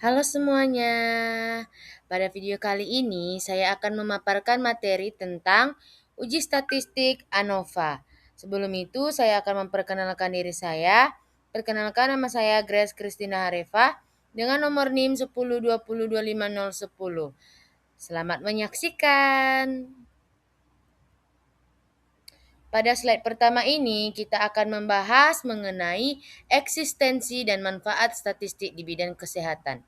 Halo semuanya, pada video kali ini saya akan memaparkan materi tentang uji statistik ANOVA. Sebelum itu saya akan memperkenalkan diri saya. Perkenalkan, nama saya Grace Christina Harefa dengan nomor NIM 10202510. Selamat menyaksikan. Pada slide pertama ini, kita akan membahas mengenai eksistensi dan manfaat statistik di bidang kesehatan.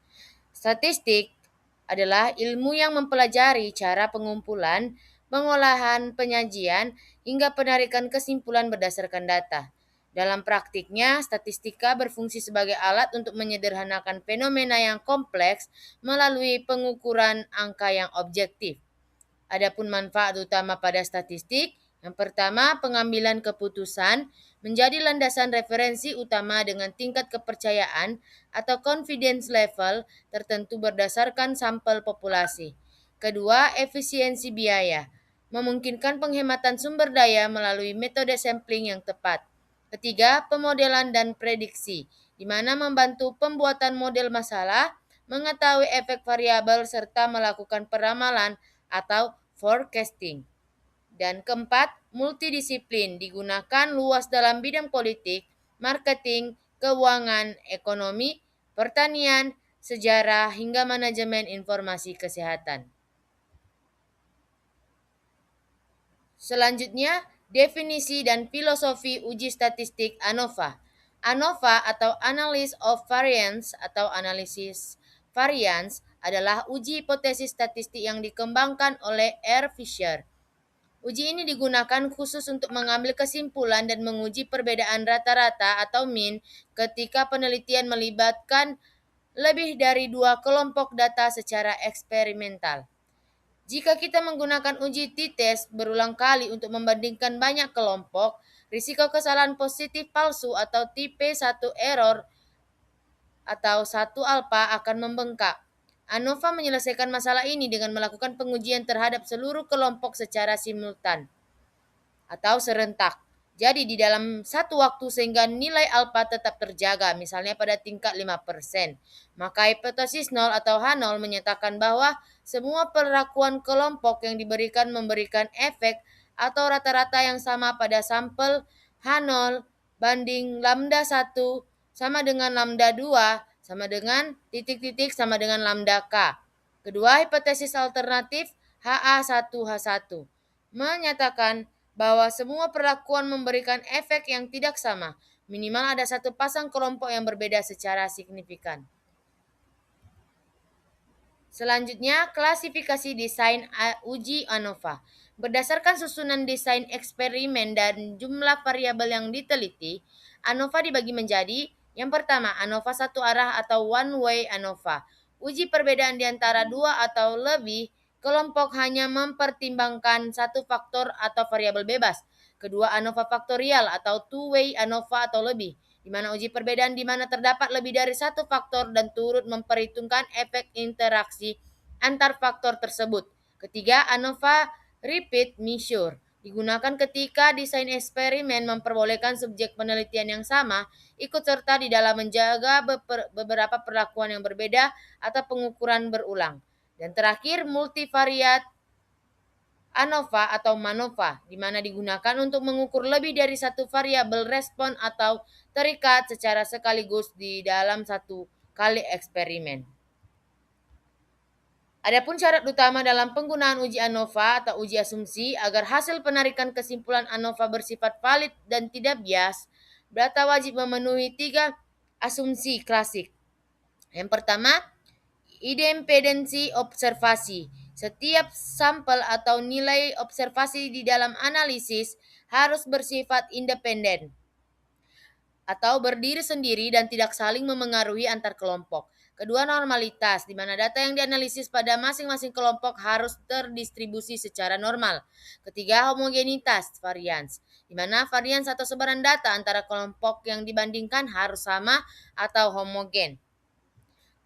Statistik adalah ilmu yang mempelajari cara pengumpulan, pengolahan, penyajian, hingga penarikan kesimpulan berdasarkan data. Dalam praktiknya, statistika berfungsi sebagai alat untuk menyederhanakan fenomena yang kompleks melalui pengukuran angka yang objektif. Adapun manfaat utama pada statistik, yang pertama, pengambilan keputusan menjadi landasan referensi utama dengan tingkat kepercayaan atau confidence level tertentu berdasarkan sampel populasi. Kedua, efisiensi biaya, memungkinkan penghematan sumber daya melalui metode sampling yang tepat. Ketiga, pemodelan dan prediksi, di mana membantu pembuatan model masalah, mengetahui efek variabel serta melakukan peramalan atau forecasting. Dan keempat, multidisiplin digunakan luas dalam bidang politik, marketing, keuangan, ekonomi, pertanian, sejarah, hingga manajemen informasi kesehatan. Selanjutnya, definisi dan filosofi uji statistik ANOVA. ANOVA atau Analysis of Variance atau analisis variance adalah uji hipotesis statistik yang dikembangkan oleh R. Fisher. Uji ini digunakan khusus untuk mengambil kesimpulan dan menguji perbedaan rata-rata atau mean ketika penelitian melibatkan lebih dari dua kelompok data secara eksperimental. Jika kita menggunakan uji t-test berulang kali untuk membandingkan banyak kelompok, risiko kesalahan positif palsu atau tipe 1 error atau 1 alfa akan membengkak. ANOVA menyelesaikan masalah ini dengan melakukan pengujian terhadap seluruh kelompok secara simultan atau serentak. Jadi di dalam satu waktu sehingga nilai alfa tetap terjaga, misalnya pada tingkat 5%. Maka hipotesis 0 atau H0 menyatakan bahwa semua perlakuan kelompok yang diberikan memberikan efek atau rata-rata yang sama pada sampel H0 banding lambda 1 sama dengan lambda 2 sama dengan titik-titik sama dengan lambda K. Kedua, hipotesis alternatif HA1H1 menyatakan bahwa semua perlakuan memberikan efek yang tidak sama. Minimal ada satu pasang kelompok yang berbeda secara signifikan. Selanjutnya, klasifikasi desain uji ANOVA. Berdasarkan susunan desain eksperimen dan jumlah variabel yang diteliti, ANOVA dibagi menjadi yang pertama, ANOVA satu arah atau one way ANOVA. Uji perbedaan di antara dua atau lebih kelompok hanya mempertimbangkan satu faktor atau variabel bebas. Kedua, ANOVA faktorial atau two way ANOVA atau lebih, di mana uji perbedaan di mana terdapat lebih dari satu faktor dan turut memperhitungkan efek interaksi antar faktor tersebut. Ketiga, ANOVA repeat measure digunakan ketika desain eksperimen memperbolehkan subjek penelitian yang sama ikut serta di dalam menjaga beberapa perlakuan yang berbeda atau pengukuran berulang. Dan terakhir, multivariat ANOVA atau MANOVA, di mana digunakan untuk mengukur lebih dari satu variabel respon atau terikat secara sekaligus di dalam satu kali eksperimen. Adapun syarat utama dalam penggunaan uji ANOVA atau uji asumsi agar hasil penarikan kesimpulan ANOVA bersifat valid dan tidak bias, data wajib memenuhi 3 asumsi klasik. Yang pertama, independensi observasi. Setiap sampel atau nilai observasi di dalam analisis harus bersifat independen atau berdiri sendiri dan tidak saling memengaruhi antar kelompok. Kedua, normalitas, di mana data yang dianalisis pada masing-masing kelompok harus terdistribusi secara normal. Ketiga, homogenitas, varians, di mana varians atau sebaran data antara kelompok yang dibandingkan harus sama atau homogen.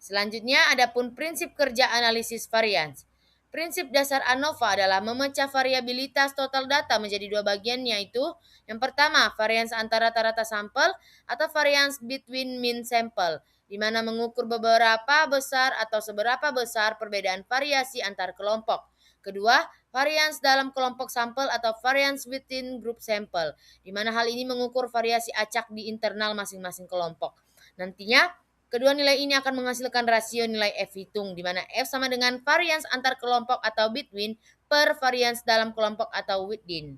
Selanjutnya, adapun prinsip kerja analisis varians. Prinsip dasar ANOVA adalah memecah variabilitas total data menjadi dua bagian, yaitu yang pertama, varians antara rata-rata sampel atau varians between mean sample. di mana mengukur beberapa besar atau seberapa besar perbedaan variasi antar kelompok. Kedua, varians dalam kelompok sampel atau variance within group sample, di mana hal ini mengukur variasi acak di internal masing-masing kelompok. Nantinya, kedua nilai ini akan menghasilkan rasio nilai F hitung, di mana F sama dengan varians antar kelompok atau between per varians dalam kelompok atau within.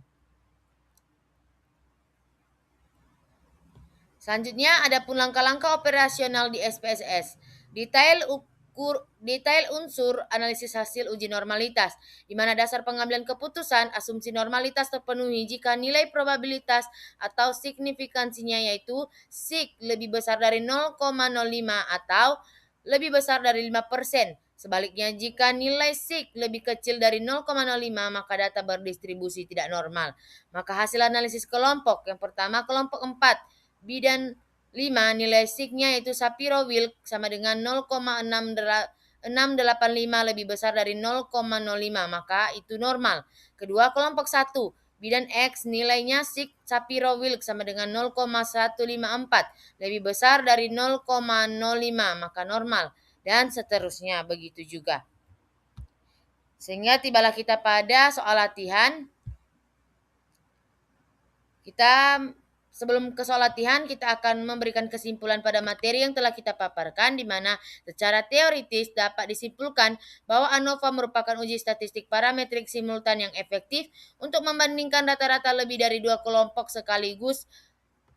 Selanjutnya ada pun langkah-langkah operasional di SPSS. Detail unsur analisis hasil uji normalitas, di mana dasar pengambilan keputusan asumsi normalitas terpenuhi jika nilai probabilitas atau signifikansinya yaitu sig lebih besar dari 0,05 atau lebih besar dari 5%. Sebaliknya, jika nilai sig lebih kecil dari 0,05, maka data berdistribusi tidak normal. Maka hasil analisis kelompok, yang pertama kelompok 4, B dan 5, nilai sig-nya yaitu Shapiro-Wilk sama dengan 0,685 lebih besar dari 0,05, maka itu normal. Kedua, kelompok 1, B dan X, nilainya sig Shapiro-Wilk sama dengan 0,154 lebih besar dari 0,05, maka normal. Dan seterusnya begitu juga. Sehingga tibalah kita pada soal latihan. Sebelum ke soal latihan, kita akan memberikan kesimpulan pada materi yang telah kita paparkan, di mana secara teoritis dapat disimpulkan bahwa ANOVA merupakan uji statistik parametrik simultan yang efektif untuk membandingkan rata-rata lebih dari dua kelompok sekaligus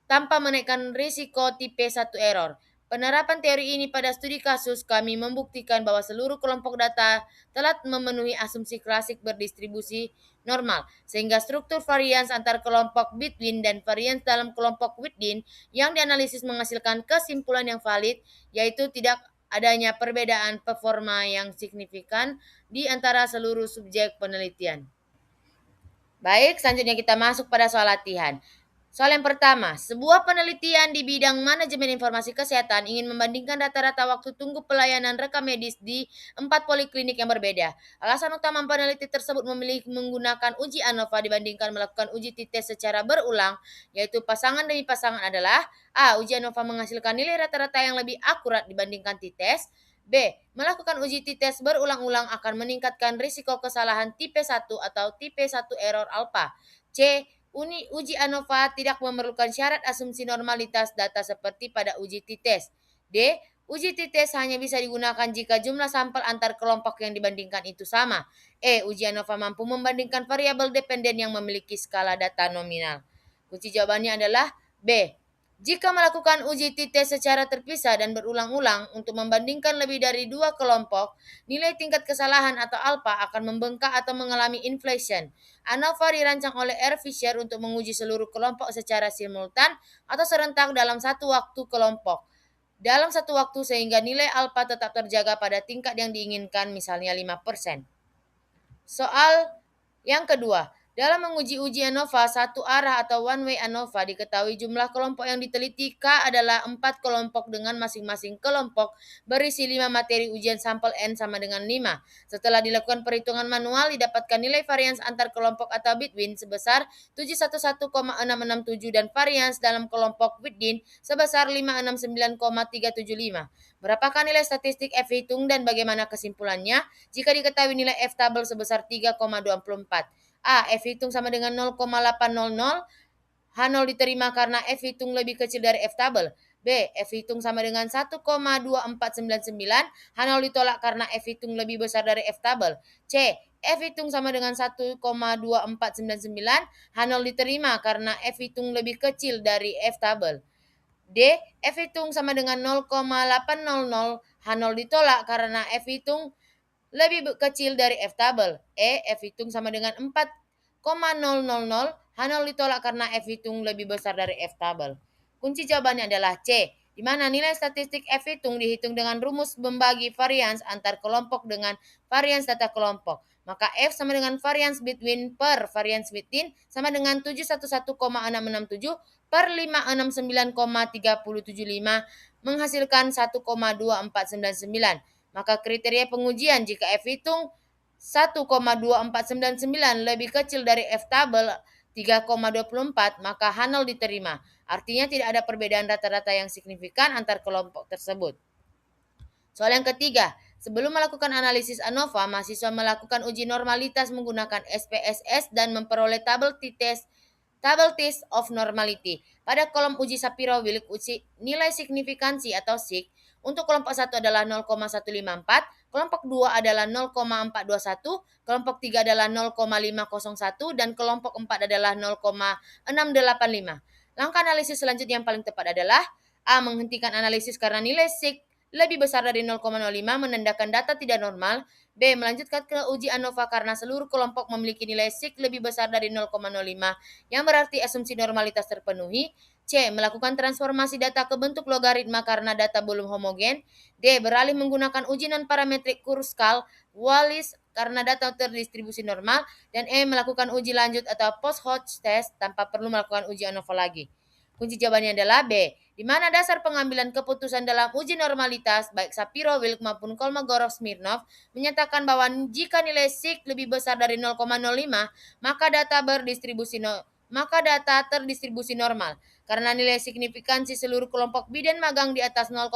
tanpa menaikkan risiko tipe 1 error. Penerapan teori ini pada studi kasus kami membuktikan bahwa seluruh kelompok data telah memenuhi asumsi klasik berdistribusi normal, sehingga struktur varians antar kelompok between dan varians dalam kelompok within yang dianalisis menghasilkan kesimpulan yang valid, yaitu tidak adanya perbedaan performa yang signifikan di antara seluruh subjek penelitian. Baik, selanjutnya kita masuk pada soal latihan. Soal yang pertama, sebuah penelitian di bidang manajemen informasi kesehatan ingin membandingkan rata-rata waktu tunggu pelayanan rekam medis di 4 poliklinik yang berbeda. Alasan utama peneliti tersebut memilih menggunakan uji ANOVA dibandingkan melakukan uji t-test secara berulang, yaitu pasangan demi pasangan adalah A. Uji ANOVA menghasilkan nilai rata-rata yang lebih akurat dibandingkan t-test. B. Melakukan uji t-test berulang-ulang akan meningkatkan risiko kesalahan tipe 1 atau tipe 1 error alpha. C. Uji ANOVA tidak memerlukan syarat asumsi normalitas data seperti pada uji t-test. D. Uji t-test hanya bisa digunakan jika jumlah sampel antar kelompok yang dibandingkan itu sama. E. Uji ANOVA mampu membandingkan variabel dependen yang memiliki skala data nominal. Kunci jawabannya adalah B. Jika melakukan uji t-test secara terpisah dan berulang-ulang untuk membandingkan lebih dari dua kelompok, nilai tingkat kesalahan atau alpha akan membengkak atau mengalami inflation. ANOVA dirancang oleh R. Fisher untuk menguji seluruh kelompok secara simultan atau serentak dalam satu waktu sehingga nilai alpha tetap terjaga pada tingkat yang diinginkan, misalnya 5%. Soal yang kedua, dalam menguji uji ANOVA satu arah atau one way ANOVA, diketahui jumlah kelompok yang diteliti K adalah 4 kelompok dengan masing-masing kelompok berisi 5 materi ujian sampel N sama dengan 5. Setelah dilakukan perhitungan manual, didapatkan nilai varians antar kelompok atau between sebesar 711,667 dan varians dalam kelompok within sebesar 569,375. Berapakah nilai statistik F hitung dan bagaimana kesimpulannya jika diketahui nilai F tabel sebesar 3,24? A. F hitung sama dengan 0,800. H0 diterima karena F hitung lebih kecil dari F tabel. B. F hitung sama dengan 1,2499. H0 ditolak karena F hitung lebih besar dari F tabel. C. F hitung sama dengan 1,2499. H0 diterima karena F hitung lebih kecil dari F tabel. D. F hitung sama dengan 0,800. H0 ditolak karena F hitung lebih kecil dari F tabel. E. F hitung sama dengan 4,000. H0 ditolak karena F hitung lebih besar dari F tabel. Kunci jawabannya adalah C, di mana nilai statistik F hitung dihitung dengan rumus membagi varians antar kelompok dengan varians data kelompok. Maka F sama dengan varians between per varians within sama dengan 711,667 per 569,3075 menghasilkan 1,2499. Maka kriteria pengujian jika F hitung 1,2499 lebih kecil dari F tabel 3,24, maka H0 diterima. Artinya tidak ada perbedaan rata-rata yang signifikan antar kelompok tersebut. Soal yang ketiga, sebelum melakukan analisis ANOVA, mahasiswa melakukan uji normalitas menggunakan SPSS dan memperoleh Table Test of Normality. Pada kolom uji Shapiro-Wilk nilai signifikansi atau SIG untuk kelompok 1 adalah 0,154, kelompok 2 adalah 0,421, kelompok 3 adalah 0,501, dan kelompok 4 adalah 0,685. Langkah analisis selanjutnya yang paling tepat adalah A. Menghentikan analisis karena nilai SIG lebih besar dari 0,05 menandakan data tidak normal. B. Melanjutkan ke uji ANOVA karena seluruh kelompok memiliki nilai SIG lebih besar dari 0,05 yang berarti asumsi normalitas terpenuhi. C. Melakukan transformasi data ke bentuk logaritma karena data belum homogen. D. Beralih menggunakan uji non-parametrik Kruskal-Wallis karena data terdistribusi normal. Dan E. Melakukan uji lanjut atau post-hoc test tanpa perlu melakukan uji ANOVA lagi. Kunci jawabannya adalah B, di mana dasar pengambilan keputusan dalam uji normalitas baik Shapiro-Wilk maupun Kolmogorov-Smirnov menyatakan bahwa jika nilai SIG lebih besar dari 0,05, maka data terdistribusi normal. Karena nilai signifikansi seluruh kelompok bidan magang di atas 0,05,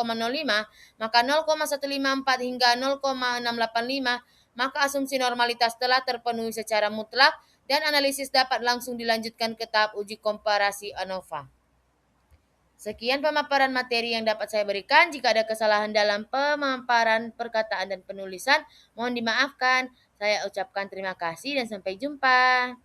maka 0,154 hingga 0,685, maka asumsi normalitas telah terpenuhi secara mutlak dan analisis dapat langsung dilanjutkan ke tahap uji komparasi ANOVA. Sekian pemaparan materi yang dapat saya berikan. Jika ada kesalahan dalam pemaparan perkataan dan penulisan, mohon dimaafkan. Saya ucapkan terima kasih dan sampai jumpa.